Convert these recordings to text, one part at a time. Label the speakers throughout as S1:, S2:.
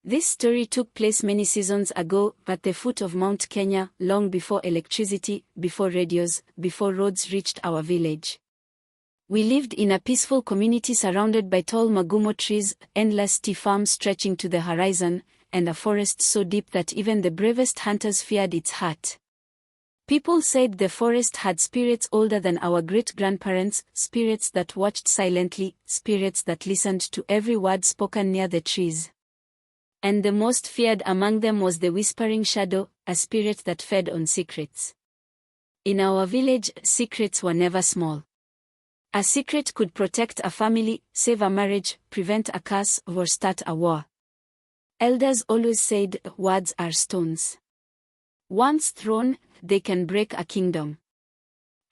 S1: This story took place many seasons ago, at the foot of Mount Kenya, long before electricity, before radios, before roads reached our village. We lived in a peaceful community surrounded by tall magumo trees, endless tea farms stretching to the horizon, and a forest so deep that even the bravest hunters feared its heart. People said the forest had spirits older than our great-grandparents, spirits that watched silently, spirits that listened to every word spoken near the trees. And the most feared among them was the whispering shadow, a spirit that fed on secrets. In our village, secrets were never small. A secret could protect a family, save a marriage, prevent a curse, or start a war. Elders always said, words are stones. Once thrown, they can break a kingdom.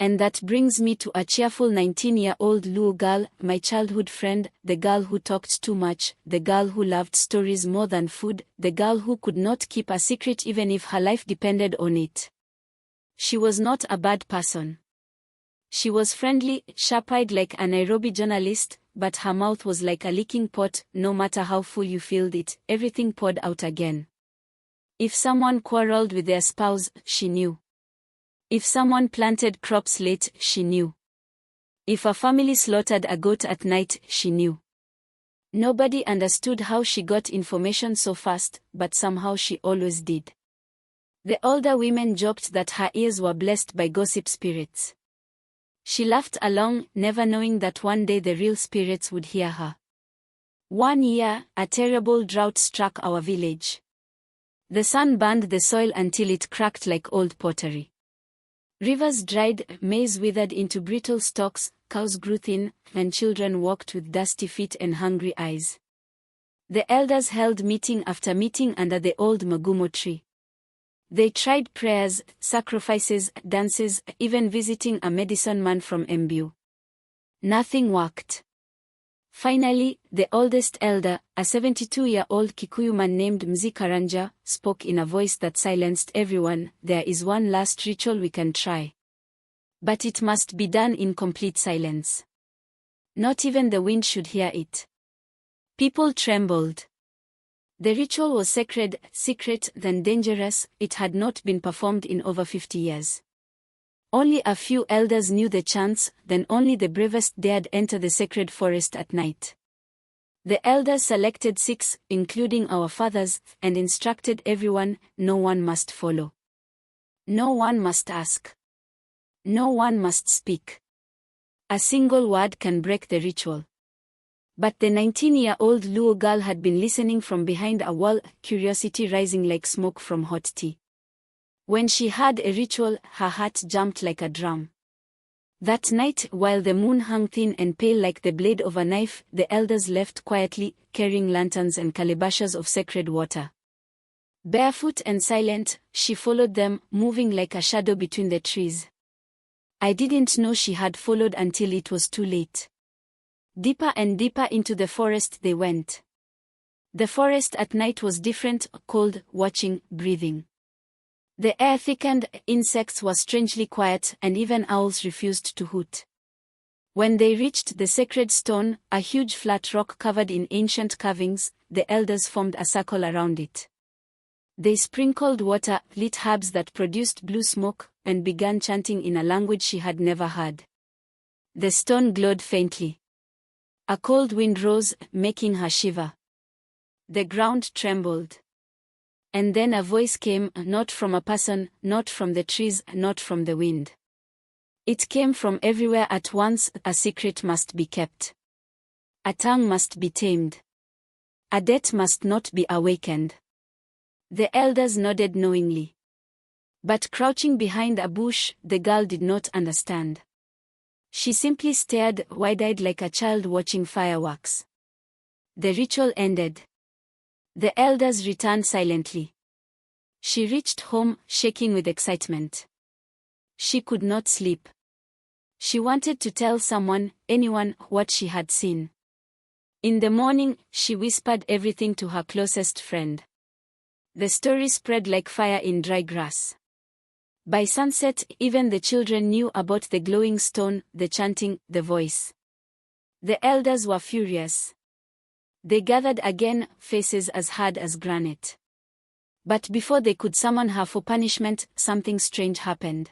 S1: And that brings me to a cheerful 19-year-old Luo girl, my childhood friend, the girl who talked too much, the girl who loved stories more than food, the girl who could not keep a secret even if her life depended on it. She was not a bad person. She was friendly, sharp-eyed like a Nairobi journalist, but her mouth was like a leaking pot. No matter how full you filled it, everything poured out again. If someone quarreled with their spouse, she knew. If someone planted crops late, she knew. If a family slaughtered a goat at night, she knew. Nobody understood how she got information so fast, but somehow she always did. The older women joked that her ears were blessed by gossip spirits. She laughed along, never knowing that one day the real spirits would hear her. One year, a terrible drought struck our village. The sun burned the soil until it cracked like old pottery. Rivers dried, maize withered into brittle stalks, cows grew thin, and children walked with dusty feet and hungry eyes. The elders held meeting after meeting under the old magumo tree. They tried prayers, sacrifices, dances, even visiting a medicine man from Mbu. Nothing worked. Finally, the oldest elder, a 72-year-old Kikuyu man named Mzee Karanja, spoke in a voice that silenced everyone. There is one last ritual we can try. But it must be done in complete silence. Not even the wind should hear it. People trembled. The ritual was sacred, secret, then dangerous. It had not been performed in over 50 years. Only a few elders knew the chants, then only the bravest dared enter the sacred forest at night. The elders selected 6, including our fathers, and instructed everyone, no one must follow. No one must ask. No one must speak. A single word can break the ritual. But the 19-year-old Luo girl had been listening from behind a wall, curiosity rising like smoke from hot tea. When she heard a ritual, her heart jumped like a drum. That night, while the moon hung thin and pale like the blade of a knife, the elders left quietly, carrying lanterns and calabashes of sacred water. Barefoot and silent, she followed them, moving like a shadow between the trees. I didn't know she had followed until it was too late. Deeper and deeper into the forest they went. The forest at night was different, cold, watching, breathing. The air thickened, insects were strangely quiet, and even owls refused to hoot. When they reached the sacred stone, a huge flat rock covered in ancient carvings, the elders formed a circle around it. They sprinkled water, lit herbs that produced blue smoke, and began chanting in a language she had never heard. The stone glowed faintly. A cold wind rose, making her shiver. The ground trembled. And then a voice came, not from a person, not from the trees, not from the wind. It came from everywhere at once. A secret must be kept. A tongue must be tamed. A debt must not be awakened. The elders nodded knowingly. But crouching behind a bush, the girl did not understand. She simply stared, wide-eyed like a child watching fireworks. The ritual ended. The elders returned silently. She reached home, shaking with excitement. She could not sleep. She wanted to tell someone, anyone, what she had seen. In the morning, she whispered everything to her closest friend. The story spread like fire in dry grass. By sunset, even the children knew about the glowing stone, the chanting, the voice. The elders were furious. They gathered again, faces as hard as granite. But before they could summon her for punishment, something strange happened.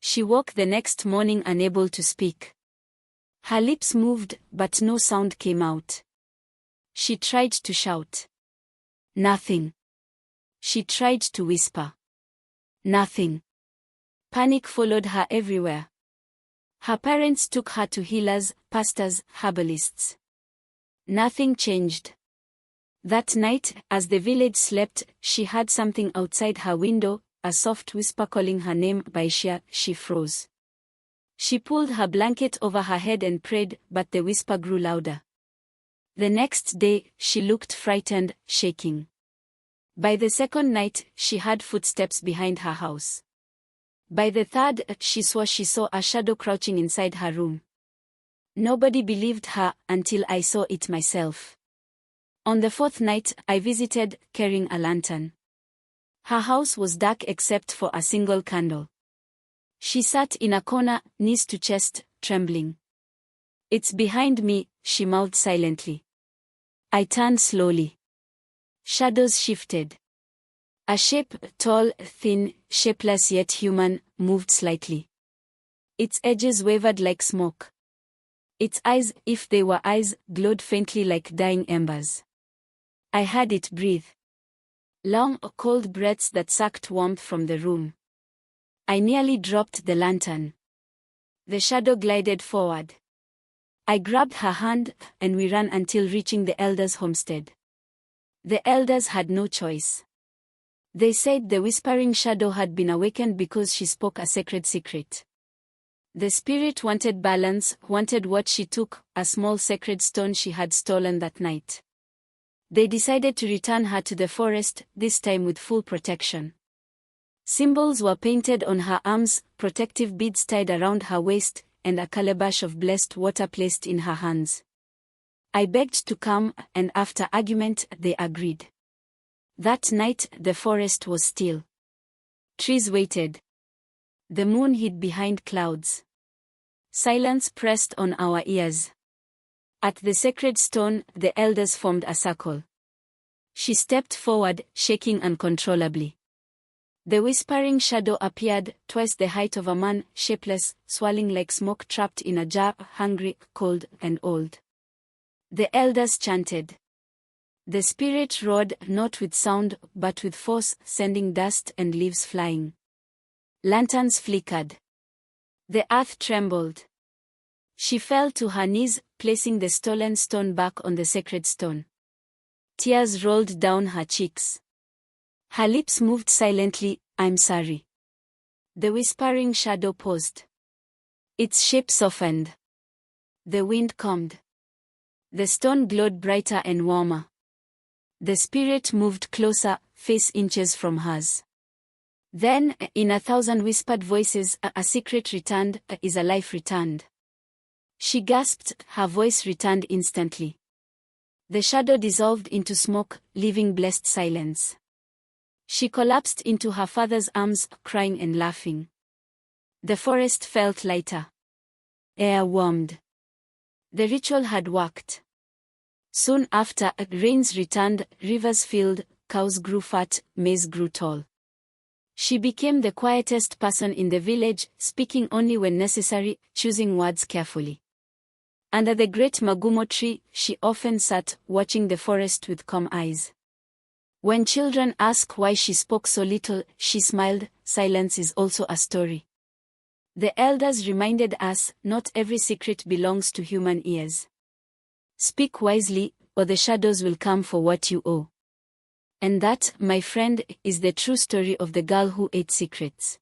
S1: She woke the next morning unable to speak. Her lips moved, but no sound came out. She tried to shout. Nothing. She tried to whisper. Nothing. Panic followed her everywhere. Her parents took her to healers, pastors, herbalists. Nothing changed. That night, as the village slept, she heard something outside her window, a soft whisper calling her name by Shia. She froze. She pulled her blanket over her head and prayed, but the whisper grew louder. The next day, she looked frightened, shaking. By the second night, she heard footsteps behind her house. By the third, she saw a shadow crouching inside her room. Nobody believed her until I saw it myself. On the fourth night, I visited, carrying a lantern. Her house was dark except for a single candle. She sat in a corner, knees to chest, trembling. "It's behind me," she mouthed silently. I turned slowly. Shadows shifted. A shape, tall, thin, shapeless yet human, moved slightly. Its edges wavered like smoke. Its eyes, if they were eyes, glowed faintly like dying embers. I heard it breathe. Long, cold breaths that sucked warmth from the room. I nearly dropped the lantern. The shadow glided forward. I grabbed her hand, and we ran until reaching the elders' homestead. The elders had no choice. They said the whispering shadow had been awakened because she spoke a sacred secret. The spirit wanted balance, wanted what she took, a small sacred stone she had stolen that night. They decided to return her to the forest, this time with full protection. Symbols were painted on her arms, protective beads tied around her waist, and a calabash of blessed water placed in her hands. I begged to come, and after argument, they agreed. That night, the forest was still. Trees waited. The moon hid behind clouds. Silence pressed on our ears. At the sacred stone, the elders formed a circle. She stepped forward, shaking uncontrollably. The whispering shadow appeared, twice the height of a man, shapeless, swirling like smoke trapped in a jar, hungry, cold, and old. The elders chanted. The spirit roared, not with sound, but with force, sending dust and leaves flying. Lanterns flickered. The earth trembled. She fell to her knees, placing the stolen stone back on the sacred stone. Tears rolled down her cheeks. Her lips moved silently, "I'm sorry." The whispering shadow paused. Its shape softened. The wind calmed. The stone glowed brighter and warmer. The spirit moved closer, face inches from hers. Then, in 1,000 whispered voices, a secret returned, is a life returned. She gasped, her voice returned instantly. The shadow dissolved into smoke, leaving blessed silence. She collapsed into her father's arms, crying and laughing. The forest felt lighter. Air warmed. The ritual had worked. Soon after, rains returned, rivers filled, cows grew fat, maize grew tall. She became the quietest person in the village, speaking only when necessary, choosing words carefully. Under the great magumo tree, she often sat, watching the forest with calm eyes. When children asked why she spoke so little, she smiled. Silence is also a story. The elders reminded us, not every secret belongs to human ears. Speak wisely, or the shadows will come for what you owe. And that, my friend, is the true story of the girl who ate secrets.